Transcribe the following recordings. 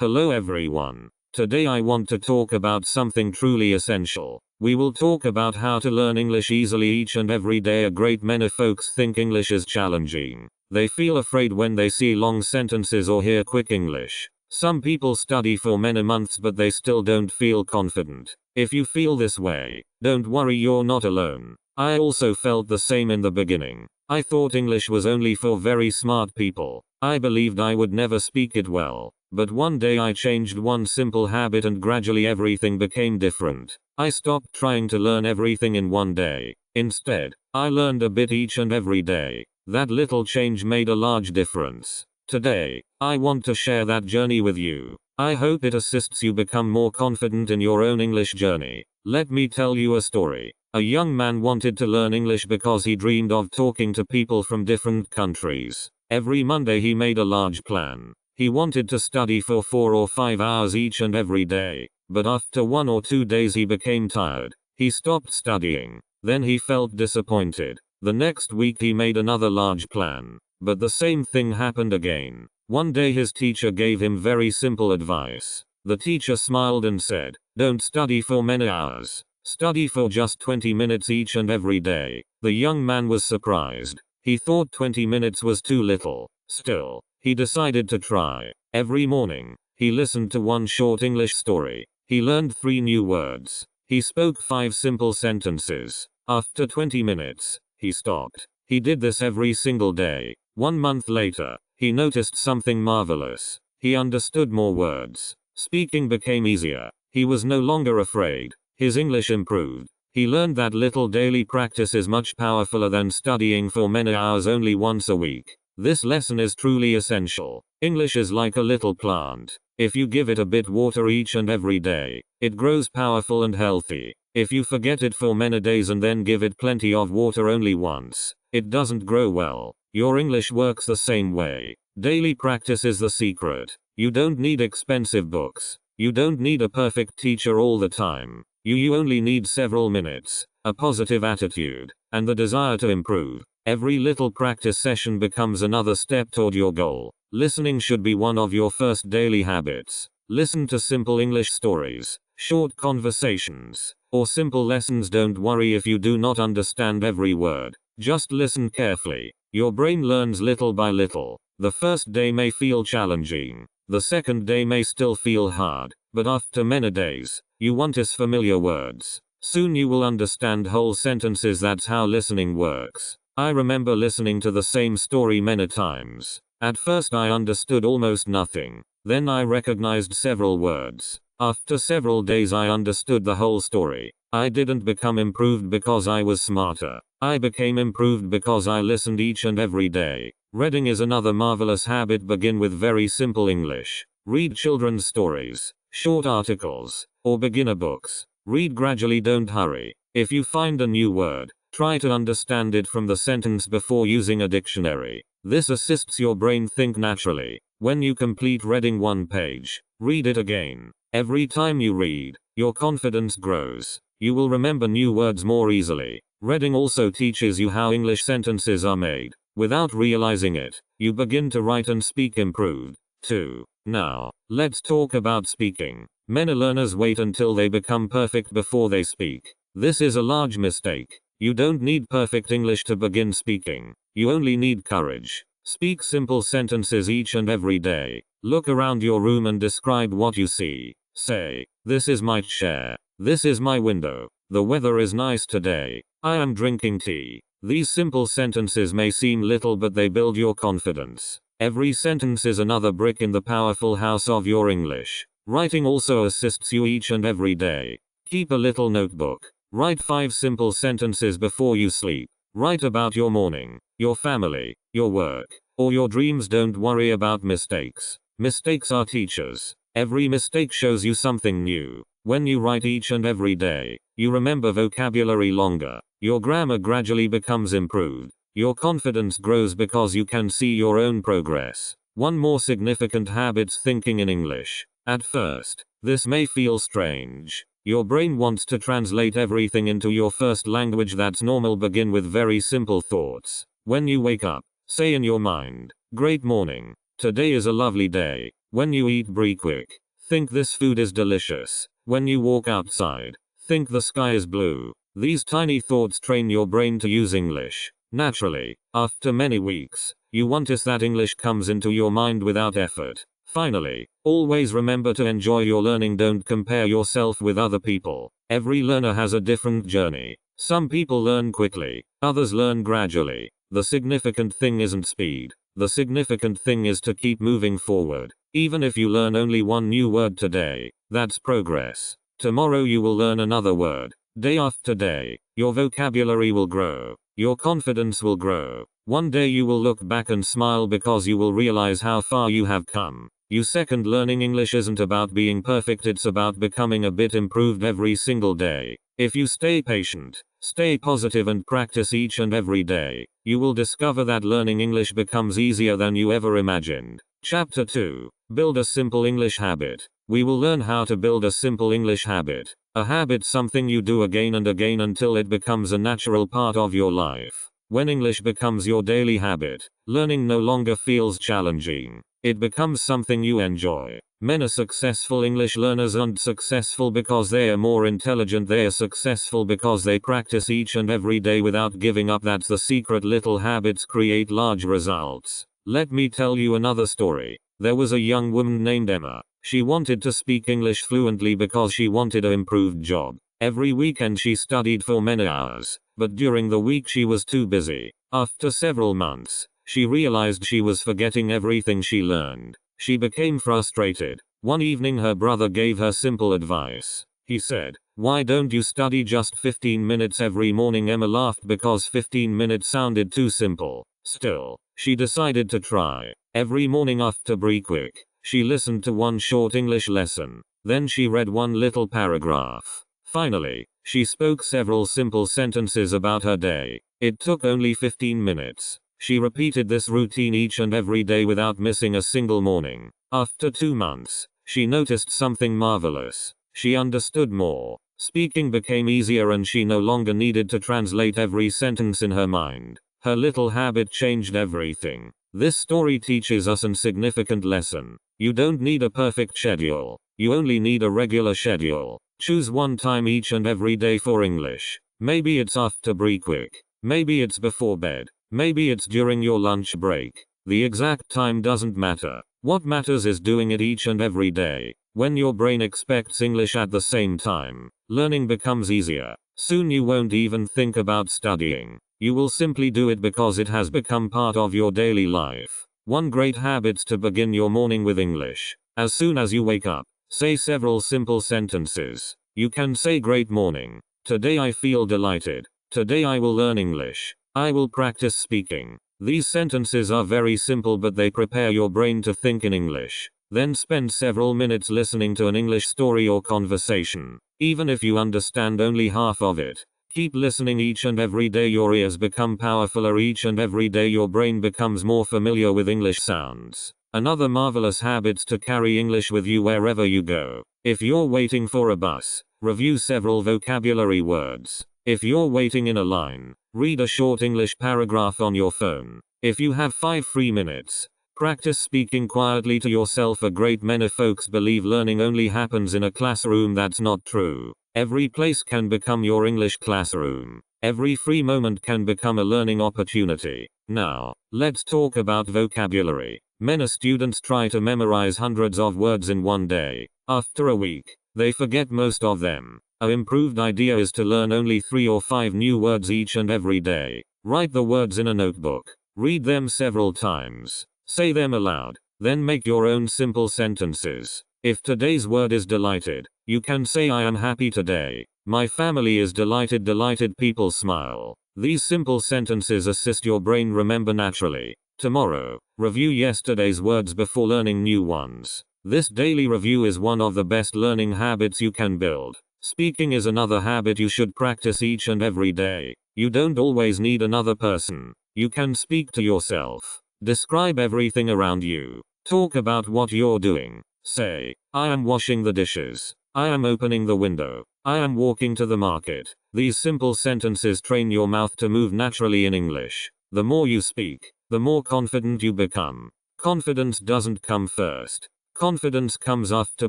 Hello everyone. Today I want to talk about something truly essential. We will talk about how to learn English easily each and every day. A great many folks think English is challenging. They feel afraid when they see long sentences or hear quick English. Some people study for many months but they still don't feel confident. If you feel this way, don't worry, you're not alone. I also felt the same in the beginning. I thought English was only for very smart people. I believed I would never speak it well. But one day I changed one simple habit and gradually everything became different. I stopped trying to learn everything in one day. Instead, I learned a bit each and every day. That little change made a large difference. Today, I want to share that journey with you. I hope it assists you become more confident in your own English journey. Let me tell you a story. A young man wanted to learn English because he dreamed of talking to people from different countries. Every Monday he made a large plan. He wanted to study for 4 or 5 hours each and every day. But after 1 or 2 days he became tired. He stopped studying. Then he felt disappointed. The next week he made another large plan. But the same thing happened again. One day his teacher gave him very simple advice. The teacher smiled and said, "Don't study for many hours. Study for just 20 minutes each and every day." The young man was surprised. He thought 20 minutes was too little. Still, he decided to try. Every morning, he listened to one short English story. He learned 3 new words. He spoke 5 simple sentences. After 20 minutes, he stopped. He did this every single day. 1 month later, he noticed something marvelous. He understood more words. Speaking became easier. He was no longer afraid. His English improved. He learned that little daily practice is much powerfuler than studying for many hours only once a week. This lesson is truly essential. English is like a little plant. If you give it a bit water each and every day, it grows powerful and healthy. If you forget it for many days and then give it plenty of water only once, it doesn't grow well. Your English works the same way. Daily practice is the secret. You don't need expensive books. You don't need a perfect teacher all the time. You only need several minutes, a positive attitude, and the desire to improve. Every little practice session becomes another step toward your goal. Listening should be one of your first daily habits. Listen to simple English stories, short conversations, or simple lessons. Don't worry if you do not understand every word. Just listen carefully. Your brain learns little by little. The first day may feel challenging. The second day may still feel hard. But after many days, you won't miss familiar words. Soon you will understand whole sentences. That's how listening works. I remember listening to the same story many times. At first I understood almost nothing. Then I recognized several words. After several days I understood the whole story. I didn't become improved because I was smarter. I became improved because I listened each and every day. Reading is another marvelous habit. Begin with very simple English. Read children's stories, short articles, or beginner books. Read gradually, don't hurry. If you find a new word, try to understand it from the sentence before using a dictionary. This assists your brain think naturally. When you complete reading one page, read it again. Every time you read, your confidence grows. You will remember new words more easily. Reading also teaches you how English sentences are made. Without realizing it, you begin to write and speak improved, too. Now, let's talk about speaking. Many learners wait until they become perfect before they speak. This is a large mistake. You don't need perfect English to begin speaking. You only need courage. Speak simple sentences each and every day. Look around your room and describe what you see. Say, "This is my chair. This is my window. The weather is nice today. I am drinking tea." These simple sentences may seem little but they build your confidence. Every sentence is another brick in the powerful house of your English. Writing also assists you each and every day. Keep a little notebook. Write 5 simple sentences before you sleep. Write about your morning, your family, your work, or your dreams. Don't worry about mistakes. Mistakes are teachers. Every mistake shows you something new. When you write each and every day, you remember vocabulary longer. Your grammar gradually becomes improved. Your confidence grows because you can see your own progress. One more significant habit: thinking in English. At first, this may feel strange. Your brain wants to translate everything into your first language. That's normal. Begin with very simple thoughts. When you wake up, say in your mind, "Great morning." Today is a lovely day. When you eat quick, think this food is delicious. When you walk outside, think the sky is blue. These tiny thoughts train your brain to use English naturally. After many weeks, you notice that English comes into your mind without effort. Finally, always remember to enjoy your learning. Don't compare yourself with other people. Every learner has a different journey. Some people learn quickly, others learn gradually. The significant thing isn't speed. The significant thing is to keep moving forward. Even if you learn only one new word today, that's progress. Tomorrow you will learn another word. Day after day, your vocabulary will grow. Your confidence will grow. One day you will look back and smile because you will realize how far you have come. Second, learning English isn't about being perfect, it's about becoming a bit improved every single day. If you stay patient, stay positive and practice each and every day, you will discover that learning English becomes easier than you ever imagined. Chapter 2. Build a simple English habit. We will learn how to build a simple English habit. A habit, something you do again and again until it becomes a natural part of your life. When English becomes your daily habit, learning no longer feels challenging. It becomes something you enjoy. Many successful English learners aren't successful because they are more intelligent. They are successful because they practice each and every day without giving up. That's the secret. Little habits create large results. Let me tell you another story. There was a young woman named Emma. She wanted to speak English fluently because she wanted an improved job. Every weekend she studied for many hours, but during the week she was too busy. After several months, she realized she was forgetting everything she learned. She became frustrated. One evening her brother gave her simple advice. He said, "Why don't you study just 15 minutes every morning?" Emma laughed because 15 minutes sounded too simple. Still, she decided to try. Every morning after breakfast, she listened to one short English lesson. Then she read one little paragraph. Finally, she spoke several simple sentences about her day. It took only 15 minutes. She repeated this routine each and every day without missing a single morning. After 2 months, she noticed something marvelous. She understood more. Speaking became easier and she no longer needed to translate every sentence in her mind. Her little habit changed everything. This story teaches us a significant lesson. You don't need a perfect schedule. You only need a regular schedule. Choose one time each and every day for English. Maybe it's after breakfast. Maybe it's before bed. Maybe it's during your lunch break. The exact time doesn't matter. What matters is doing it each and every day. When your brain expects English at the same time, learning becomes easier. Soon you won't even think about studying. You will simply do it because it has become part of your daily life. One great habit to begin your morning with English. As soon as you wake up, say several simple sentences. You can say, "Great morning. Today I feel delighted. Today I will learn English. I will practice speaking." These sentences are very simple, but they prepare your brain to think in English. Then spend several minutes listening to an English story or conversation. Even if you understand only half of it, keep listening each and every day. Your ears become powerfuler each and every day. Your brain becomes more familiar with English sounds. Another marvelous habit to carry English with you wherever you go. If you're waiting for a bus, review several vocabulary words. If you're waiting in a line, read a short English paragraph on your phone. If you have 5 free minutes, practice speaking quietly to yourself. A great many folks believe learning only happens in a classroom. That's not true. Every place can become your English classroom. Every free moment can become a learning opportunity. Now, let's talk about vocabulary. Many students try to memorize hundreds of words in one day. After a week, they forget most of them. An improved idea is to learn only 3 or 5 new words each and every day. Write the words in a notebook. Read them several times. Say them aloud. Then make your own simple sentences. If today's word is delighted, you can say, "I am happy today. My family is delighted." Delighted people smile. These simple sentences assist your brain remember naturally. Tomorrow, review yesterday's words before learning new ones. This daily review is one of the best learning habits you can build. Speaking is another habit you should practice each and every day. You don't always need another person. You can speak to yourself. Describe everything around you. Talk about what you're doing. Say, "I am washing the dishes. I am opening the window. I am walking to the market." These simple sentences train your mouth to move naturally in English. The more you speak, the more confident you become. Confidence doesn't come first. Confidence comes after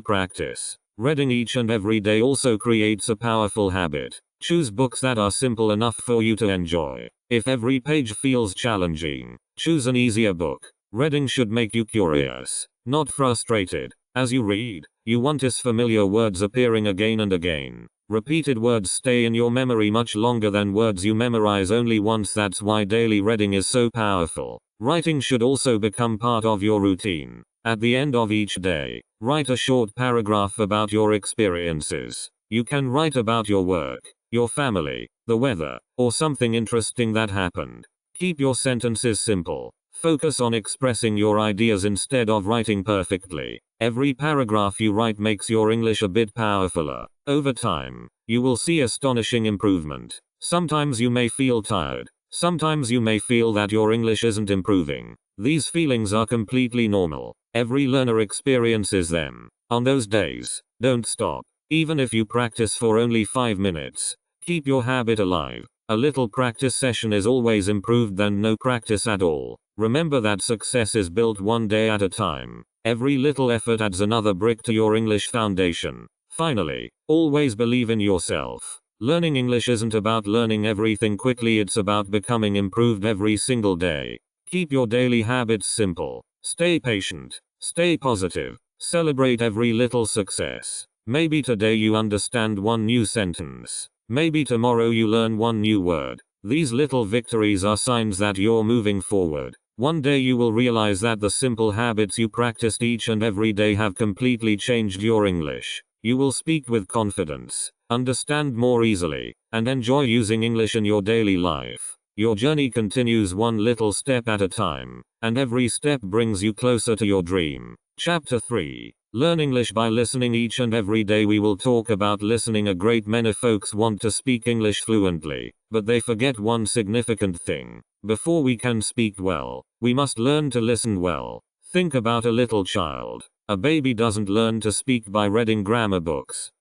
practice. Reading each and every day also creates a powerful habit. Choose books that are simple enough for you to enjoy. If every page feels challenging, choose an easier book. Reading should make you curious, not frustrated. As you read, you want familiar words appearing again and again. Repeated words stay in your memory much longer than words you memorize only once. That's why daily reading is so powerful. Writing should also become part of your routine. At the end of each day, write a short paragraph about your experiences. You can write about your work, your family, the weather, or something interesting that happened. Keep your sentences simple. Focus on expressing your ideas instead of writing perfectly. Every paragraph you write makes your English a bit powerfuler. Over time, you will see astonishing improvement. Sometimes you may feel tired. Sometimes you may feel that your English isn't improving. These feelings are completely normal. Every learner experiences them. On those days, don't stop. Even if you practice for only 5 minutes, keep your habit alive. A little practice session is always improved than no practice at all. Remember that success is built one day at a time. Every little effort adds another brick to your English foundation. Finally, always believe in yourself. Learning English isn't about learning everything quickly, it's about becoming improved every single day. Keep your daily habits simple. Stay patient. Stay positive. Celebrate every little success. Maybe today you understand one new sentence. Maybe tomorrow you learn one new word. These little victories are signs that you're moving forward. One day you will realize that the simple habits you practiced each and every day have completely changed your English. You will speak with confidence, understand more easily, and enjoy using English in your daily life. Your journey continues one little step at a time, and every step brings you closer to your dream. Chapter 3. Learn English by listening each and every day. We will talk about listening. A great many folks want to speak English fluently, but they forget one significant thing. Before we can speak well, we must learn to listen well. Think about a little child. A baby doesn't learn to speak by reading grammar books.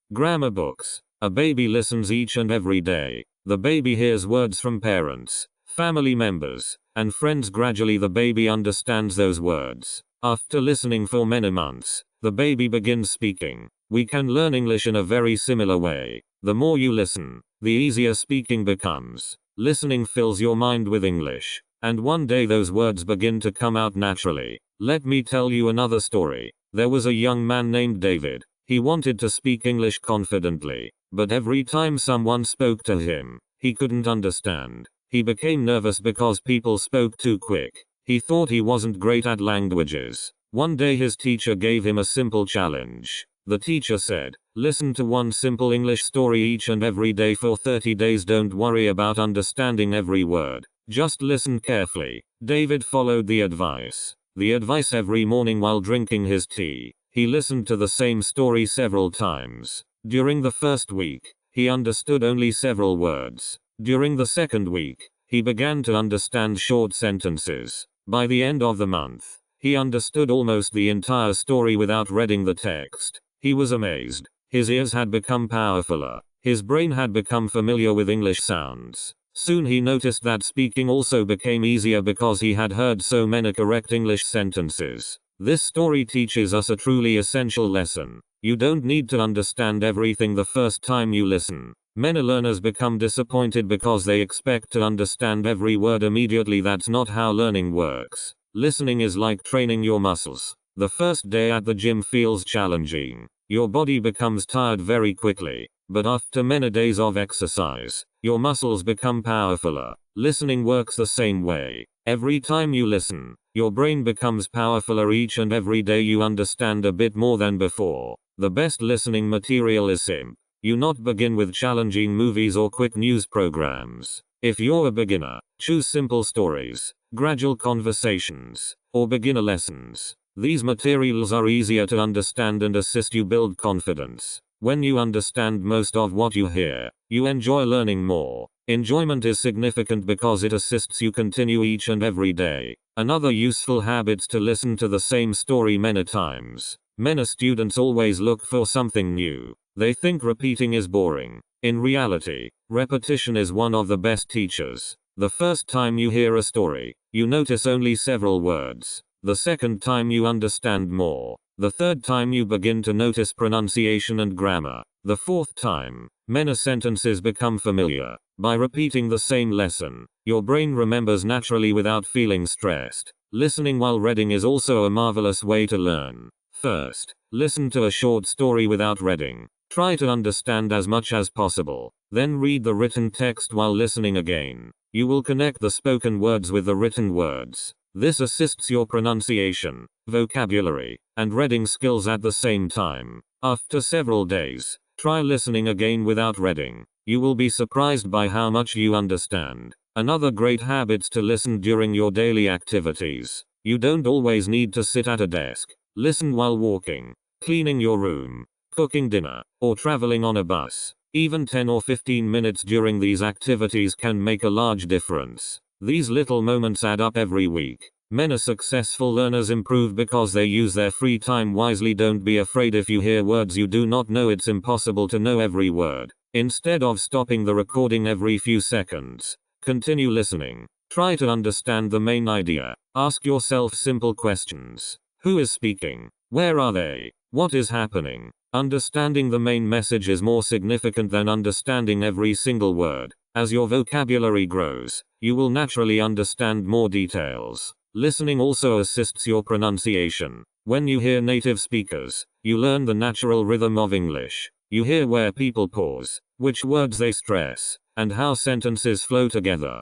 A baby listens each and every day. The baby hears words from parents, family members, and friends. Gradually the baby understands those words. After listening for many months, the baby begins speaking. We can learn English in a very similar way. The more you listen, the easier speaking becomes. Listening fills your mind with English, and one day those words begin to come out naturally. Let me tell you another story. There was a young man named David. He wanted to speak English confidently, but every time someone spoke to him, he couldn't understand. He became nervous because people spoke too quick. He thought he wasn't great at languages. One day his teacher gave him a simple challenge. The teacher said, listen to one simple English story each and every day for 30 days. Don't worry about understanding every word. Just listen carefully. David followed the advice. Every morning while drinking his tea, he listened to the same story several times. During the first week, he understood only several words. During the second week, he began to understand short sentences. By the end of the month, he understood almost the entire story without reading the text. He was amazed. His ears had become powerfuler. His brain had become familiar with English sounds. Soon he noticed that speaking also became easier because he had heard so many correct English sentences. This story teaches us a truly essential lesson. You don't need to understand everything the first time you listen. Many learners become disappointed because they expect to understand every word immediately. That's not how learning works. Listening is like training your muscles. The first day at the gym feels challenging. Your body becomes tired very quickly. But after many days of exercise, your muscles become powerfuler. Listening works the same way. Every time you listen, your brain becomes powerfuler. Each and every day you understand a bit more than before. The best listening material is simple. You not begin with challenging movies or quick news programs. If you're a beginner, choose simple stories, gradual conversations, or beginner lessons. These materials are easier to understand and assist you build confidence. When you understand most of what you hear, you enjoy learning more. Enjoyment is significant because it assists you continue each and every day. Another useful habit is to listen to the same story many times. Many students always look for something new. They think repeating is boring. In reality, repetition is one of the best teachers. The first time you hear a story, you notice only several words. The second time you understand more. The third time you begin to notice pronunciation and grammar. The fourth time, many sentences become familiar. By repeating the same lesson, your brain remembers naturally without feeling stressed. Listening while reading is also a marvelous way to learn. First, listen to a short story without reading. Try to understand as much as possible. Then read the written text while listening again. You will connect the spoken words with the written words. This assists your pronunciation, vocabulary, and reading skills at the same time. After several days, try listening again without reading. You will be surprised by how much you understand. Another great habit to listen during your daily activities. You don't always need to sit at a desk. Listen while walking, cleaning your room, cooking dinner, or traveling on a bus. Even 10 or 15 minutes during these activities can make a large difference. These little moments add up every week. Many successful learners improve because they use their free time wisely. Don't be afraid if you hear words you do not know. It's impossible to know every word. Instead of stopping the recording every few seconds, continue listening. Try to understand the main idea. Ask yourself simple questions. Who is speaking? Where are they? What is happening? Understanding the main message is more significant than understanding every single word. As your vocabulary grows, you will naturally understand more details. Listening also assists your pronunciation. When you hear native speakers, you learn the natural rhythm of English. You hear where people pause, which words they stress, and how sentences flow together.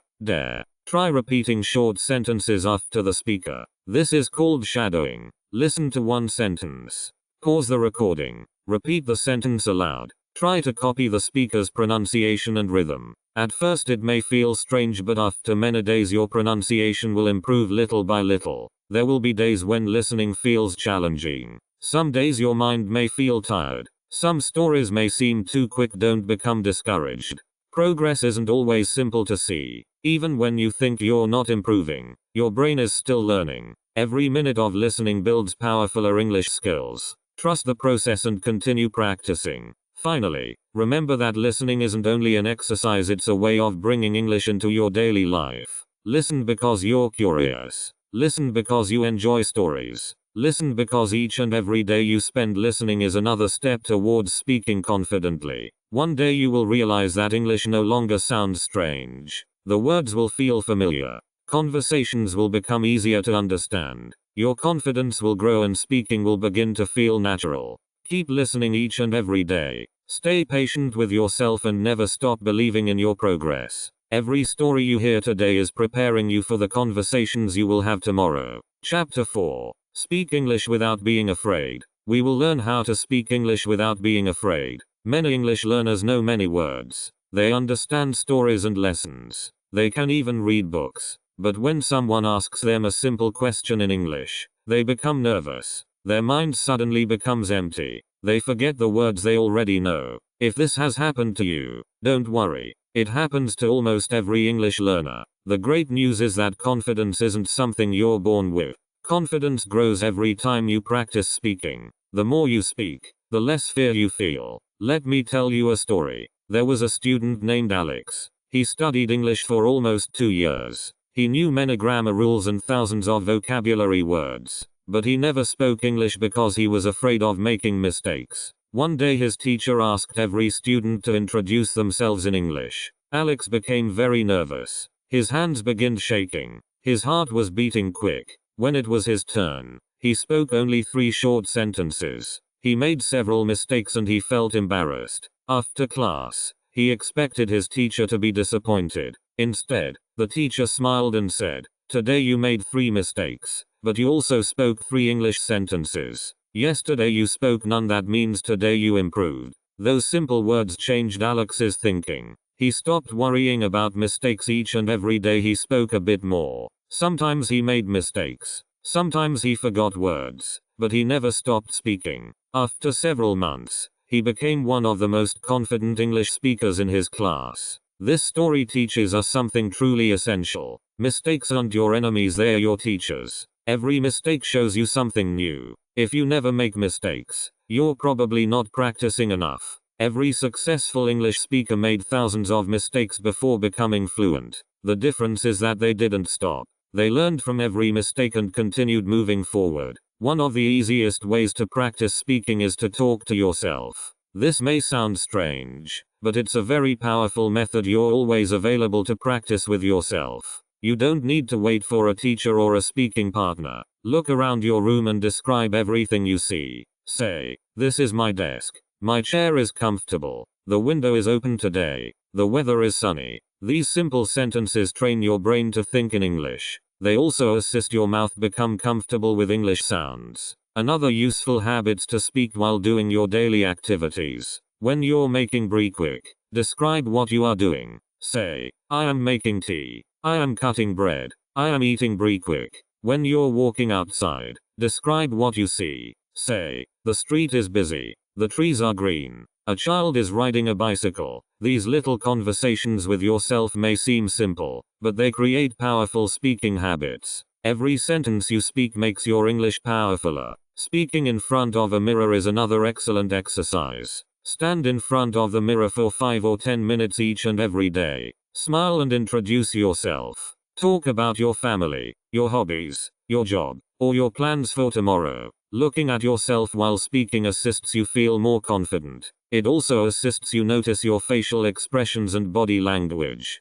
Try repeating short sentences after the speaker. This is called shadowing. Listen to one sentence. Pause the recording. Repeat the sentence aloud. Try to copy the speaker's pronunciation and rhythm. At first it may feel strange, but after many days your pronunciation will improve little by little. There will be days when listening feels challenging. Some days your mind may feel tired. Some stories may seem too quick. Don't become discouraged. Progress isn't always simple to see. Even when you think you're not improving, your brain is still learning. Every minute of listening builds powerful English skills. Trust the process and continue practicing. Finally, remember that listening isn't only an exercise, it's a way of bringing English into your daily life. Listen because you're curious. Listen because you enjoy stories. Listen because each and every day you spend listening is another step towards speaking confidently. One day you will realize that English no longer sounds strange. The words will feel familiar. Conversations will become easier to understand. Your confidence will grow and speaking will begin to feel natural. Keep listening each and every day. Stay patient with yourself and never stop believing in your progress. Every story you hear today is preparing you for the conversations you will have tomorrow. Chapter 4. Speak English without being afraid. We will learn how to speak English without being afraid. Many English learners know many words. They understand stories and lessons. They can even read books. But when someone asks them a simple question in English, they become nervous. Their mind suddenly becomes empty. They forget the words they already know. If this has happened to you, don't worry. It happens to almost every English learner. The great news is that confidence isn't something you're born with. Confidence grows every time you practice speaking. The more you speak, the less fear you feel. Let me tell you a story. There was a student named Alex. He studied English for almost 2 years. He knew many grammar rules and thousands of vocabulary words. But he never spoke English because he was afraid of making mistakes. One day his teacher asked every student to introduce themselves in English. Alex became very nervous. His hands began shaking. His heart was beating quick. When it was his turn, he spoke only 3 short sentences. He made several mistakes and he felt embarrassed. After class, he expected his teacher to be disappointed. Instead, the teacher smiled and said, "Today you made 3 mistakes. But you also spoke 3 English sentences. Yesterday you spoke none. That means today you improved." Those simple words changed Alex's thinking. He stopped worrying about mistakes. Each and every day he spoke a bit more. Sometimes he made mistakes. Sometimes he forgot words. But he never stopped speaking. After several months, he became one of the most confident English speakers in his class. This story teaches us something truly essential. Mistakes aren't your enemies, they are your teachers. Every mistake shows you something new. If you never make mistakes, you're probably not practicing enough. Every successful English speaker made thousands of mistakes before becoming fluent. The difference is that they didn't stop. They learned from every mistake and continued moving forward. One of the easiest ways to practice speaking is to talk to yourself. This may sound strange, but it's a very powerful method. You're always available to practice with yourself. You don't need to wait for a teacher or a speaking partner. Look around your room and describe everything you see. Say, "This is my desk. My chair is comfortable. The window is open today. The weather is sunny." These simple sentences train your brain to think in English. They also assist your mouth become comfortable with English sounds. Another useful habit to speak while doing your daily activities. When you're making breakfast, describe what you are doing. Say, "I am making tea. I am cutting bread. I am eating breakfast." When you're walking outside, describe what you see. Say, "The street is busy. The trees are green. A child is riding a bicycle." These little conversations with yourself may seem simple, but they create powerful speaking habits. Every sentence you speak makes your English powerfuler. Speaking in front of a mirror is another excellent exercise. Stand in front of the mirror for 5 or 10 minutes each and every day. Smile and introduce yourself. Talk about your family, your hobbies, your job, or your plans for tomorrow. Looking at yourself while speaking assists you feel more confident. It also assists you notice your facial expressions and body language.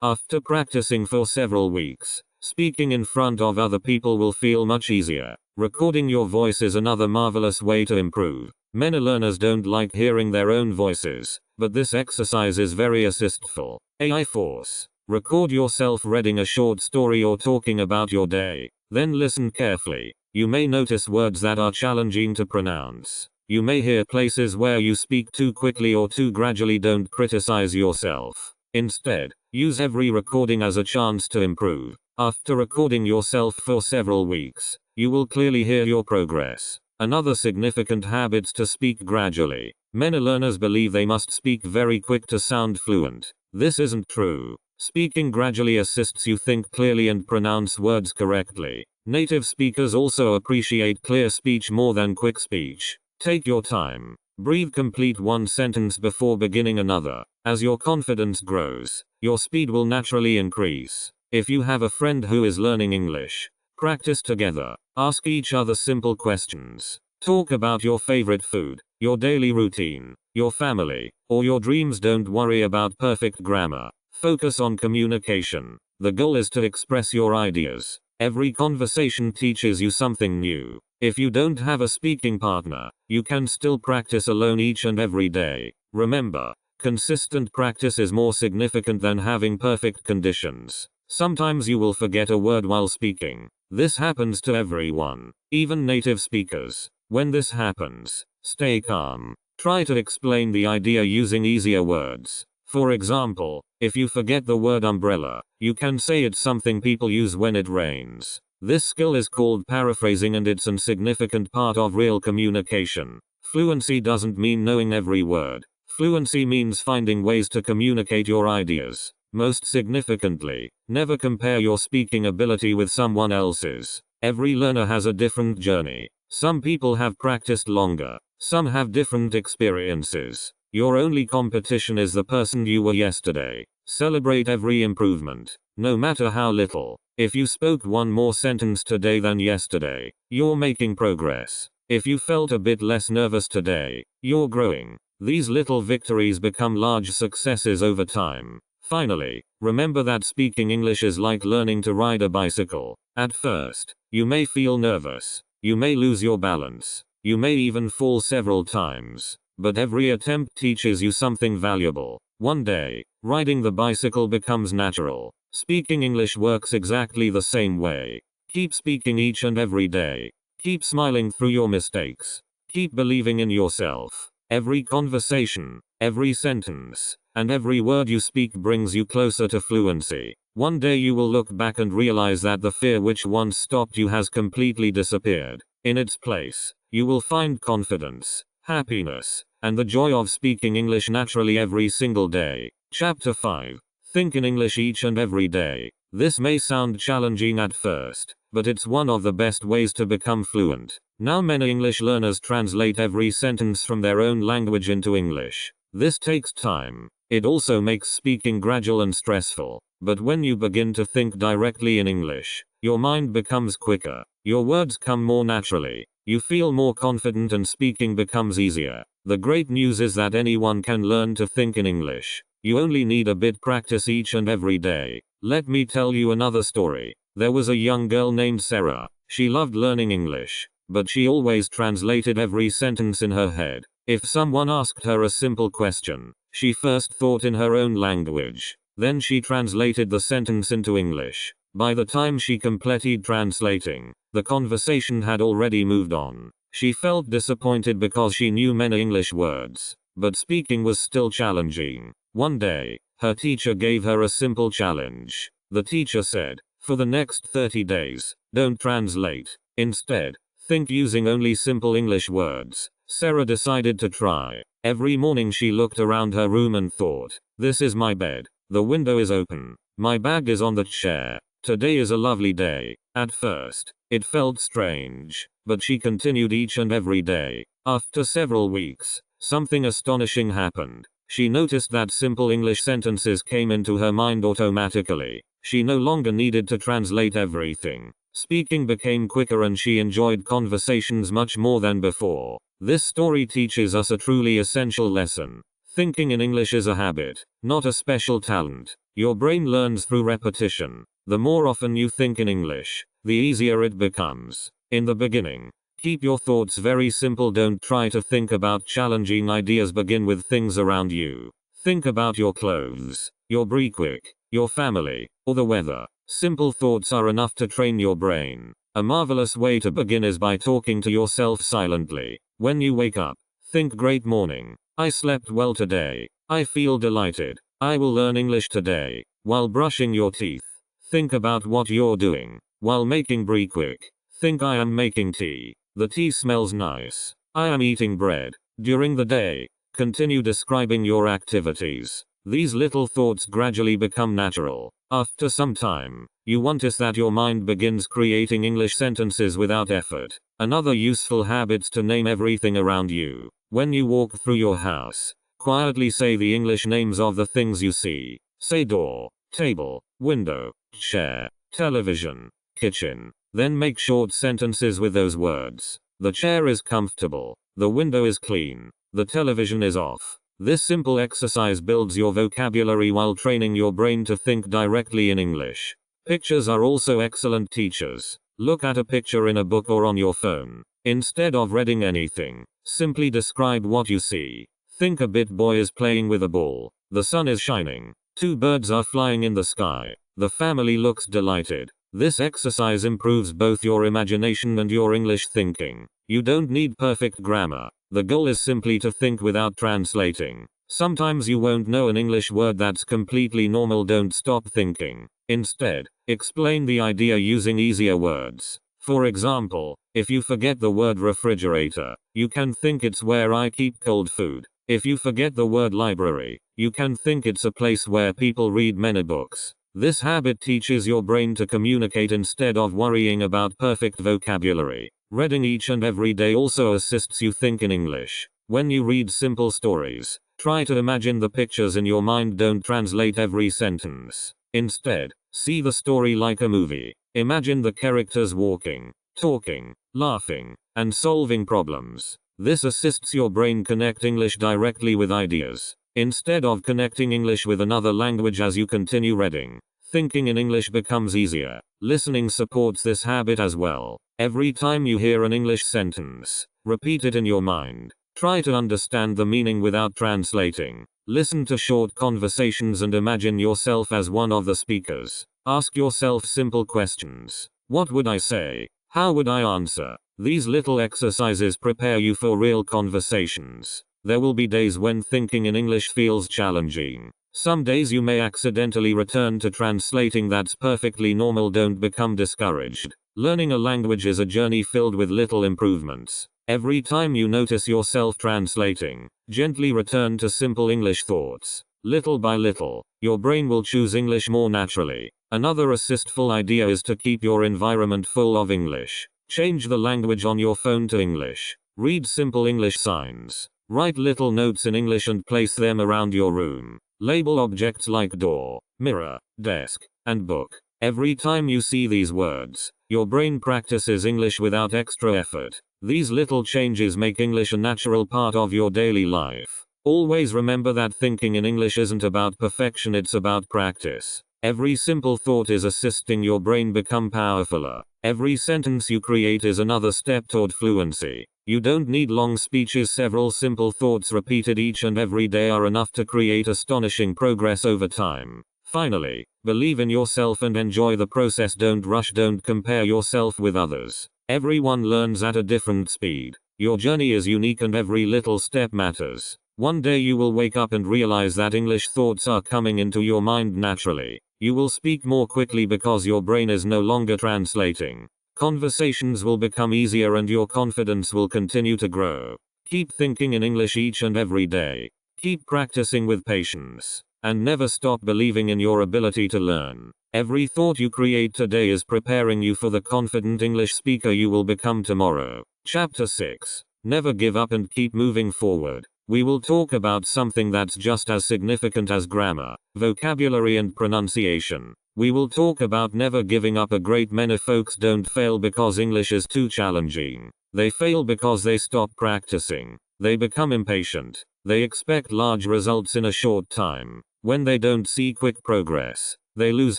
After practicing for several weeks, speaking in front of other people will feel much easier. Recording your voice is another marvelous way to improve. Many learners don't like hearing their own voices, but this exercise is very assistful. AI Force. Record yourself reading a short story or talking about your day. Then listen carefully. You may notice words that are challenging to pronounce. You may hear places where you speak too quickly or too gradually. Don't criticize yourself. Instead, use every recording as a chance to improve. After recording yourself for several weeks, you will clearly hear your progress. Another significant habit to speak gradually. Many learners believe they must speak very quick to sound fluent. This isn't true. Speaking gradually assists you think clearly and pronounce words correctly. Native speakers also appreciate clear speech more than quick speech. Take your time. Breathe. Complete one sentence before beginning another. As your confidence grows, your speed will naturally increase. If you have a friend who is learning English, practice together. Ask each other simple questions. Talk about your favorite food, your daily routine, your family, or your dreams. Don't worry about perfect grammar. Focus on communication. The goal is to express your ideas. Every conversation teaches you something new. If you don't have a speaking partner, you can still practice alone each and every day. Remember, consistent practice is more significant than having perfect conditions. Sometimes you will forget a word while speaking. This happens to everyone, even native speakers. When this happens, stay calm. Try to explain the idea using easier words. For example, if you forget the word umbrella, you can say it's something people use when it rains. This skill is called paraphrasing and it's a significant part of real communication. Fluency doesn't mean knowing every word. Fluency means finding ways to communicate your ideas. Most significantly, never compare your speaking ability with someone else's. Every learner has a different journey. Some people have practiced longer. Some have different experiences. Your only competition is the person you were yesterday. Celebrate every improvement, no matter how little. If you spoke one more sentence today than yesterday, you're making progress. If you felt a bit less nervous today, you're growing. These little victories become large successes over time. Finally, remember that speaking English is like learning to ride a bicycle. At first, you may feel nervous. You may lose your balance. You may even fall several times. But every attempt teaches you something valuable. One day, riding the bicycle becomes natural. Speaking English works exactly the same way. Keep speaking each and every day. Keep smiling through your mistakes. Keep believing in yourself. Every conversation, every sentence, and every word you speak brings you closer to fluency. One day you will look back and realize that the fear which once stopped you has completely disappeared. In its place, you will find confidence, happiness, and the joy of speaking English naturally every single day. Chapter 5. Think in English each and every day. This may sound challenging at first, but it's one of the best ways to become fluent. Now many English learners translate every sentence from their own language into English. This takes time, It also makes speaking gradual and stressful. But when you begin to think directly in English, your mind becomes quicker. Your words come more naturally. You feel more confident and speaking becomes easier. The great news is that anyone can learn to think in English. You only need a bit practice each and every day. Let me tell you another story. There was a young girl named Sarah. She loved learning English, but she always translated every sentence in her head. If someone asked her a simple question, she first thought in her own language. Then she translated the sentence into English. By the time she completed translating, the conversation had already moved on. She felt disappointed because she knew many English words, but speaking was still challenging. One day, her teacher gave her a simple challenge. The teacher said, "For the next 30 days, don't translate. Instead, think using only simple English words." Sarah decided to try. Every morning she looked around her room and thought, "This is my bed. The window is open. My bag is on the chair. Today is a lovely day." At first, it felt strange, but she continued each and every day. After several weeks, something astonishing happened. She noticed that simple English sentences came into her mind automatically. She no longer needed to translate everything. Speaking became quicker and she enjoyed conversations much more than before. This story teaches us a truly essential lesson. Thinking in English is a habit, not a special talent. Your brain learns through repetition. The more often you think in English, the easier it becomes. In the beginning, keep your thoughts very simple. Don't try to think about challenging ideas. Begin with things around you. Think about your clothes, your breakfast, your family, or the weather. Simple thoughts are enough to train your brain. A marvelous way to begin is by talking to yourself silently. When you wake up, think, "Great morning. I slept well today. I feel delighted. I will learn English today." While brushing your teeth, think about what you're doing. While making breakfast, think, "I am making tea. The tea smells nice. I am eating bread." During the day, continue describing your activities. These little thoughts gradually become natural. After some time, you notice that your mind begins creating English sentences without effort. Another useful habit is to name everything around you. When you walk through your house, quietly say the English names of the things you see. Say door, table, window, chair, television, kitchen. Then make short sentences with those words. The chair is comfortable. The window is clean. The television is off. This simple exercise builds your vocabulary while training your brain to think directly in English. Pictures are also excellent teachers. Look at a picture in a book or on your phone. Instead of reading anything, simply describe what you see. Think, a bit boy is playing with a ball. The sun is shining. Two birds are flying in the sky. The family looks delighted. This exercise improves both your imagination and your English thinking. You don't need perfect grammar. The goal is simply to think without translating. Sometimes you won't know an English word. That's completely normal. Don't stop thinking. Instead, explain the idea using easier words. For example, if you forget the word refrigerator, you can think it's where I keep cold food. If you forget the word library, you can think it's a place where people read many books. This habit teaches your brain to communicate instead of worrying about perfect vocabulary. Reading each and every day also assists you think in English. When you read simple stories, try to imagine the pictures in your mind. Don't translate every sentence. Instead, see the story like a movie. Imagine the characters walking, talking, laughing, and solving problems. This assists your brain connect English directly with ideas, instead of connecting English with another language. As you continue reading, thinking in English becomes easier. Listening supports this habit as well. Every time you hear an English sentence, repeat it in your mind. Try to understand the meaning without translating. Listen to short conversations and imagine yourself as one of the speakers. Ask yourself simple questions. What would I say? How would I answer? These little exercises prepare you for real conversations. There will be days when thinking in English feels challenging. Some days you may accidentally return to translating. That's perfectly normal. Don't become discouraged. Learning a language is a journey filled with little improvements. Every time you notice yourself translating, gently return to simple English thoughts. Little by little, your brain will choose English more naturally. Another assistful idea is to keep your environment full of English. Change the language on your phone to English. Read simple English signs. Write little notes in English and place them around your room. Label objects like door, mirror, desk, and book. Every time you see these words, your brain practices English without extra effort. These little changes make English a natural part of your daily life. Always remember that thinking in English isn't about perfection, it's about practice. Every simple thought is assisting your brain become powerfuler. Every sentence you create is another step toward fluency. You don't need long speeches, several simple thoughts repeated each and every day are enough to create astonishing progress over time. Finally, believe in yourself and enjoy the process. Don't rush, don't compare yourself with others. Everyone learns at a different speed. Your journey is unique and every little step matters. One day you will wake up and realize that English thoughts are coming into your mind naturally. You will speak more quickly because your brain is no longer translating. Conversations will become easier and your confidence will continue to grow. Keep thinking in English each and every day. Keep practicing with patience. And never stop believing in your ability to learn. Every thought you create today is preparing you for the confident English speaker you will become tomorrow. Chapter 6. Never give up and keep moving forward. We will talk about something that's just as significant as grammar, vocabulary and pronunciation. We will talk about never giving up. A great many folks don't fail because English is too challenging. They fail because they stop practicing. They become impatient. They expect large results in a short time. When they don't see quick progress, they lose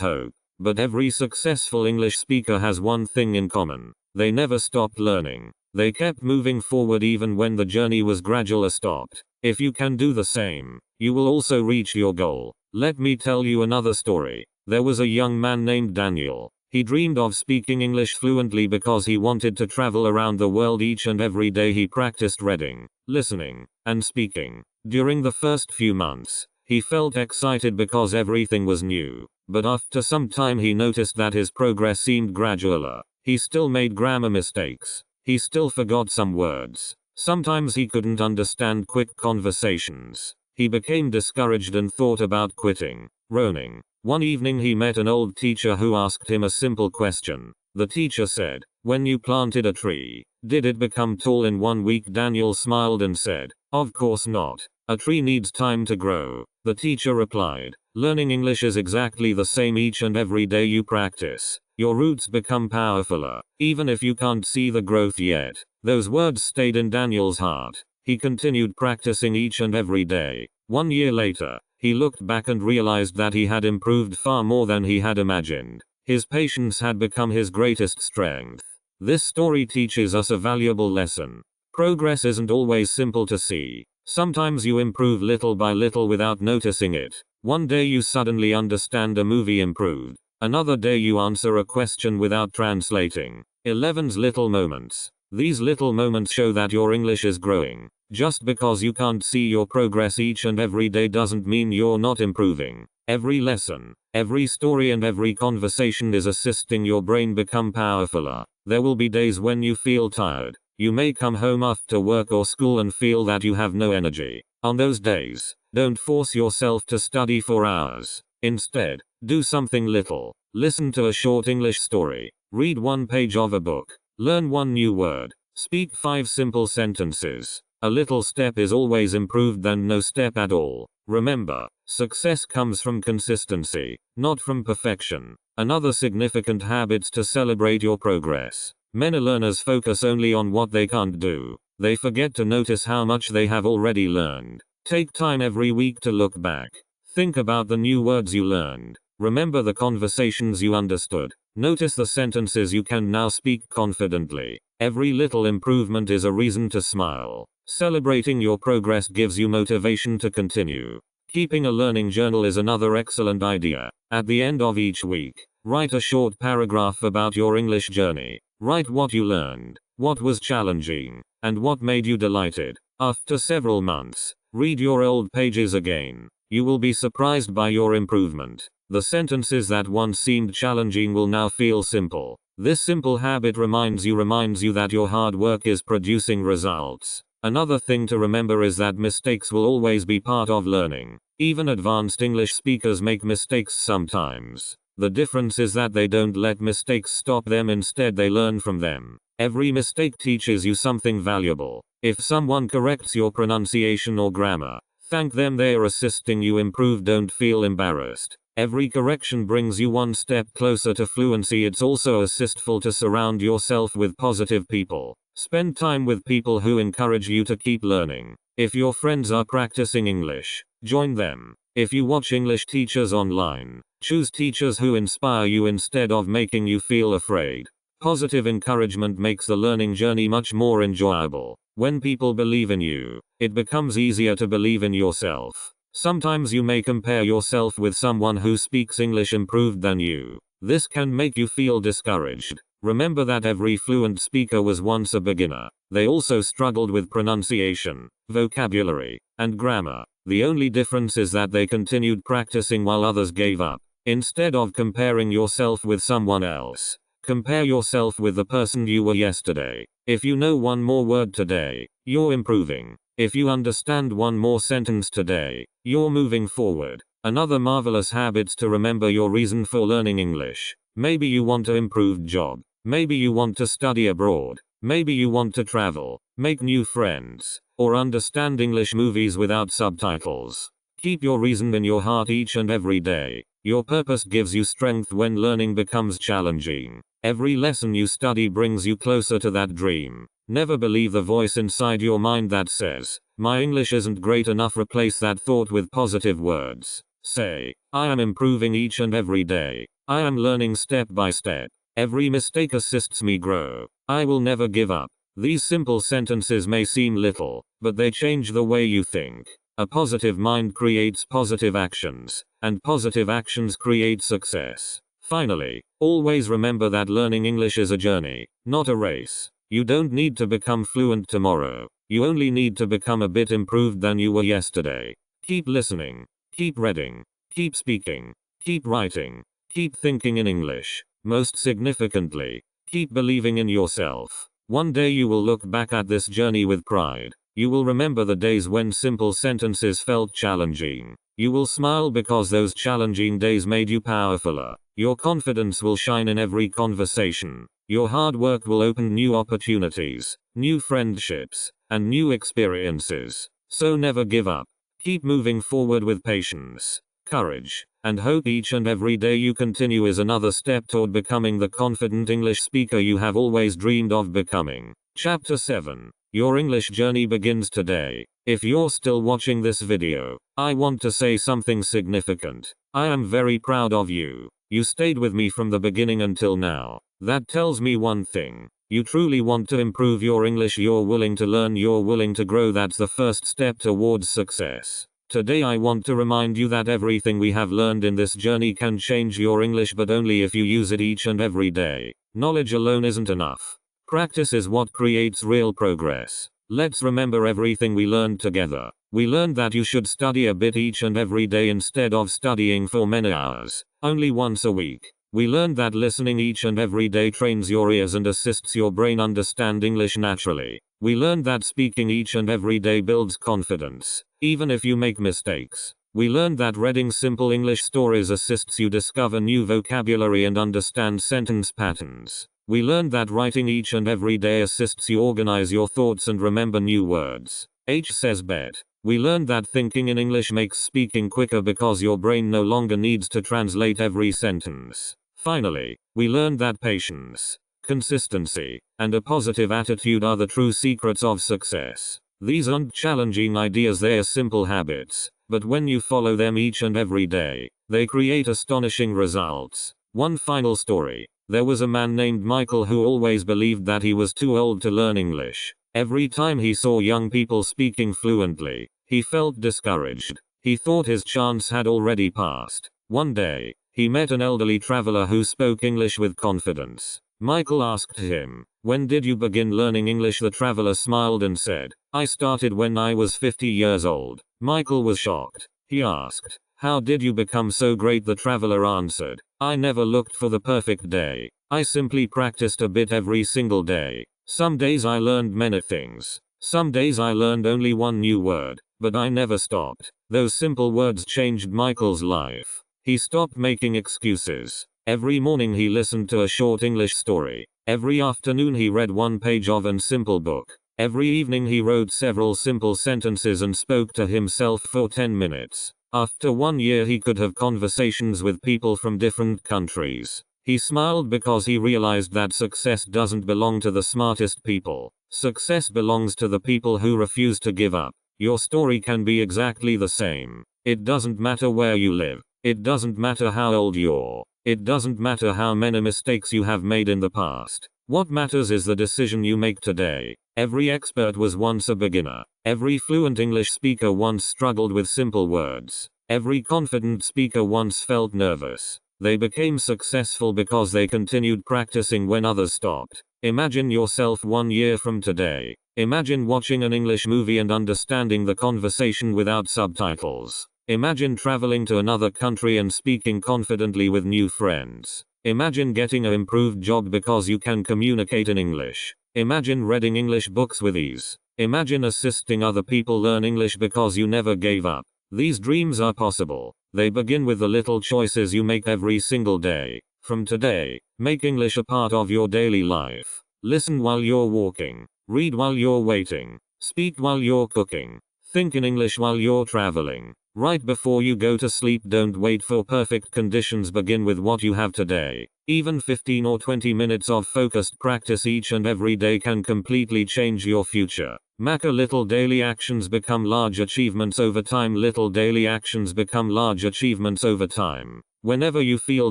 hope. But every successful English speaker has one thing in common. They never stopped learning. They kept moving forward even when the journey was gradually stopped. If you can do the same, you will also reach your goal. Let me tell you another story. There was a young man named Daniel. He dreamed of speaking English fluently because he wanted to travel around the world. Each and every day he practiced reading, listening, and speaking. During the first few months, he felt excited because everything was new. But after some time he noticed that his progress seemed gradual. He still made grammar mistakes. He still forgot some words. Sometimes he couldn't understand quick conversations. He became discouraged and thought about quitting. Roning. One evening he met an old teacher who asked him a simple question. The teacher said, "When you planted a tree, did it become tall in 1 week?" Daniel smiled and said, "Of course not. A tree needs time to grow." The teacher replied, "Learning English is exactly the same. Each and every day you practice, your roots become powerfuler. Even if you can't see the growth yet." Those words stayed in Daniel's heart. He continued practicing each and every day. 1 year later, he looked back and realized that he had improved far more than he had imagined. His patience had become his greatest strength. This story teaches us a valuable lesson. Progress isn't always simple to see. Sometimes you improve little by little without noticing it. One day you suddenly understand a movie improved. Another day you answer a question without translating. 11's little moments. These little moments show that your English is growing. Just because you can't see your progress each and every day doesn't mean you're not improving. Every lesson, every story and every conversation is assisting your brain become powerfuler. There will be days when you feel tired. You may come home after work or school and feel that you have no energy. On those days, don't force yourself to study for hours. Instead, do something little. Listen to a short English story. Read 1 page of a book. Learn 1 new word. Speak 5 simple sentences. A little step is always improved than no step at all. Remember, success comes from consistency, not from perfection. Another significant habit is to celebrate your progress. Many learners focus only on what they can't do. They forget to notice how much they have already learned. Take time every week to look back. Think about the new words you learned. Remember the conversations you understood. Notice the sentences you can now speak confidently. Every little improvement is a reason to smile. Celebrating your progress gives you motivation to continue. Keeping a learning journal is another excellent idea. At the end of each week, write a short paragraph about your English journey. Write what you learned, what was challenging, and what made you delighted. After several months, read your old pages again. You will be surprised by your improvement. The sentences that once seemed challenging will now feel simple. This simple habit reminds you that your hard work is producing results. Another thing to remember is that mistakes will always be part of learning. Even advanced English speakers make mistakes sometimes. The difference is that they don't let mistakes stop them, instead they learn from them. Every mistake teaches you something valuable. If someone corrects your pronunciation or grammar, thank them, they are assisting you improve, don't feel embarrassed. Every correction brings you one step closer to fluency. It's also assistful to surround yourself with positive people. Spend time with people who encourage you to keep learning. If your friends are practicing English, join them. If you watch English teachers online, choose teachers who inspire you instead of making you feel afraid. Positive encouragement makes the learning journey much more enjoyable. When people believe in you, it becomes easier to believe in yourself. Sometimes you may compare yourself with someone who speaks English improved than you. This can make you feel discouraged. Remember that every fluent speaker was once a beginner. They also struggled with pronunciation, vocabulary, and grammar. The only difference is that they continued practicing while others gave up. Instead of comparing yourself with someone else, compare yourself with the person you were yesterday. If you know one more word today, you're improving. If you understand one more sentence today, you're moving forward. Another marvelous habit to remember your reason for learning English. Maybe you want an improved job. Maybe you want to study abroad. Maybe you want to travel, make new friends, or understand English movies without subtitles. Keep your reason in your heart each and every day. Your purpose gives you strength when learning becomes challenging. Every lesson you study brings you closer to that dream. Never believe the voice inside your mind that says, "My English isn't great enough." Replace that thought with positive words. Say, "I am improving each and every day. I am learning step by step. Every mistake assists me grow. I will never give up." These simple sentences may seem little, but they change the way you think. A positive mind creates positive actions, and positive actions create success. Finally, always remember that learning English is a journey, not a race. You don't need to become fluent tomorrow. You only need to become a bit improved than you were yesterday. Keep listening, keep reading, keep speaking, keep writing, keep thinking in English. Most significantly, keep believing in yourself. One day you will look back at this journey with pride. You will remember the days when simple sentences felt challenging. You will smile because those challenging days made you powerfuler. Your confidence will shine in every conversation. Your hard work will open new opportunities, new friendships, and new experiences. So never give up. Keep moving forward with patience, courage, and hope. Each and every day you continue is another step toward becoming the confident English speaker you have always dreamed of becoming. Chapter 7. Your English journey begins today. If you're still watching this video, I want to say something significant. I am very proud of you. You stayed with me from the beginning until now. That tells me one thing. You truly want to improve your English. You're willing to learn. You're willing to grow. That's the first step towards success. Today I want to remind you that everything we have learned in this journey can change your English, but only if you use it each and every day. Knowledge alone isn't enough. Practice is what creates real progress. Let's remember everything we learned together. We learned that you should study a bit each and every day instead of studying for many hours, only once a week. We learned that listening each and every day trains your ears and assists your brain understand English naturally. We learned that speaking each and every day builds confidence, even if you make mistakes. We learned that reading simple English stories assists you discover new vocabulary and understand sentence patterns. We learned that writing each and every day assists you organize your thoughts and remember new words. H says bet. We learned that thinking in English makes speaking quicker because your brain no longer needs to translate every sentence. Finally, we learned that patience, consistency, and a positive attitude are the true secrets of success. These aren't challenging ideas, they are simple habits, but when you follow them each and every day, they create astonishing results. One final story. There was a man named Michael who always believed that he was too old to learn English. Every time he saw young people speaking fluently, he felt discouraged. He thought his chance had already passed. One day, he met an elderly traveler who spoke English with confidence. Michael asked him, "When did you begin learning English?" The traveler smiled and said, "I started when I was 50 years old." Michael was shocked. He asked, "How did you become so great?" The traveler answered, "I never looked for the perfect day. I simply practiced a bit every single day. Some days I learned many things. Some days I learned only one new word, but I never stopped." Those simple words changed Michael's life. He stopped making excuses. Every morning he listened to a short English story. Every afternoon he read one page of a simple book. Every evening he wrote several simple sentences and spoke to himself for 10 minutes. After 1 year he could have conversations with people from different countries. He smiled because he realized that success doesn't belong to the smartest people. Success belongs to the people who refuse to give up. Your story can be exactly the same. It doesn't matter where you live. It doesn't matter how old you're. It doesn't matter how many mistakes you have made in the past. What matters is the decision you make today. Every expert was once a beginner. Every fluent English speaker once struggled with simple words. Every confident speaker once felt nervous. They became successful because they continued practicing when others stopped. Imagine yourself 1 year from today. Imagine watching an English movie and understanding the conversation without subtitles. Imagine traveling to another country and speaking confidently with new friends. Imagine getting an improved job because you can communicate in English. Imagine reading English books with ease. Imagine assisting other people learn English because you never gave up. These dreams are possible. They begin with the little choices you make every single day. From today, make English a part of your daily life. Listen while you're walking. Read while you're waiting. Speak while you're cooking. Think in English while you're traveling. Right before you go to sleep, don't wait for perfect conditions. Begin with what you have today. Even 15 or 20 minutes of focused practice each and every day can completely change your future. Make little daily actions become large achievements over time. Little daily actions become large achievements over time. Whenever you feel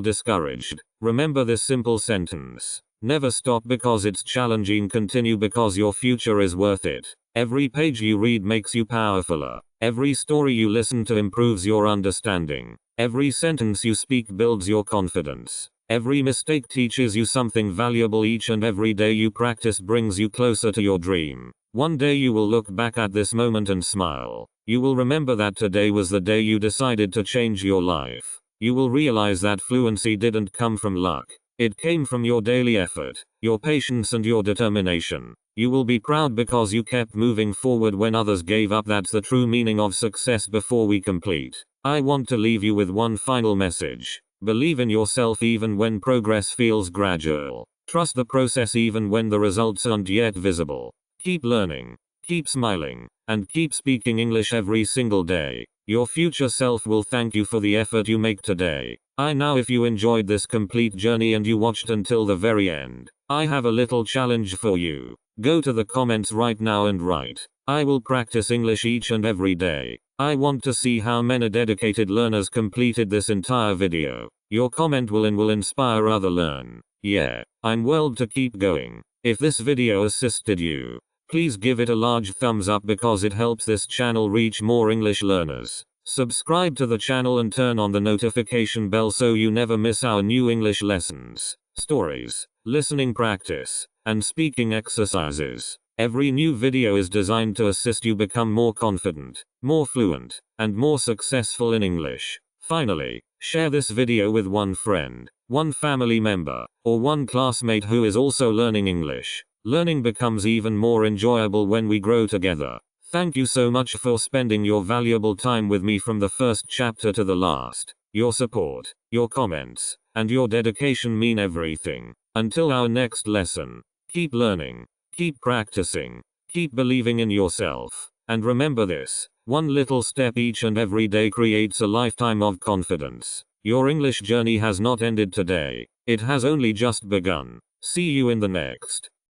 discouraged, remember this simple sentence. Never stop because it's challenging. Continue because your future is worth it. Every page you read makes you powerfuler. Every story you listen to improves your understanding. Every sentence you speak builds your confidence. Every mistake teaches you something valuable. Each and every day you practice brings you closer to your dream. One day you will look back at this moment and smile. You will remember that today was the day you decided to change your life. You will realize that fluency didn't come from luck. It came from your daily effort, your patience and your determination. You will be proud because you kept moving forward when others gave up. That's the true meaning of success. Before we complete, I want to leave you with one final message. Believe in yourself even when progress feels gradual. Trust the process even when the results aren't yet visible. Keep learning, keep smiling, and keep speaking English every single day. Your future self will thank you for the effort you make today. If you enjoyed this complete journey and you watched until the very end, I have a little challenge for you. Go to the comments right now and write, "I will practice English each and every day." I want to see how many dedicated learners completed this entire video. Your comment will inspire other learn. Yeah, I'm willed to keep going. If this video assisted you, please give it a large thumbs up because it helps this channel reach more English learners. Subscribe to the channel and turn on the notification bell so you never miss our new English lessons, stories, listening practice, and speaking exercises. Every new video is designed to assist you become more confident, more fluent, and more successful in English. Finally, share this video with one friend, one family member, or one classmate who is also learning English. Learning becomes even more enjoyable when we grow together. Thank you so much for spending your valuable time with me from the first chapter to the last. Your support, your comments, and your dedication mean everything. Until our next lesson, keep learning, keep practicing, keep believing in yourself, and remember this, one little step each and every day creates a lifetime of confidence. Your English journey has not ended today, it has only just begun. See you in the next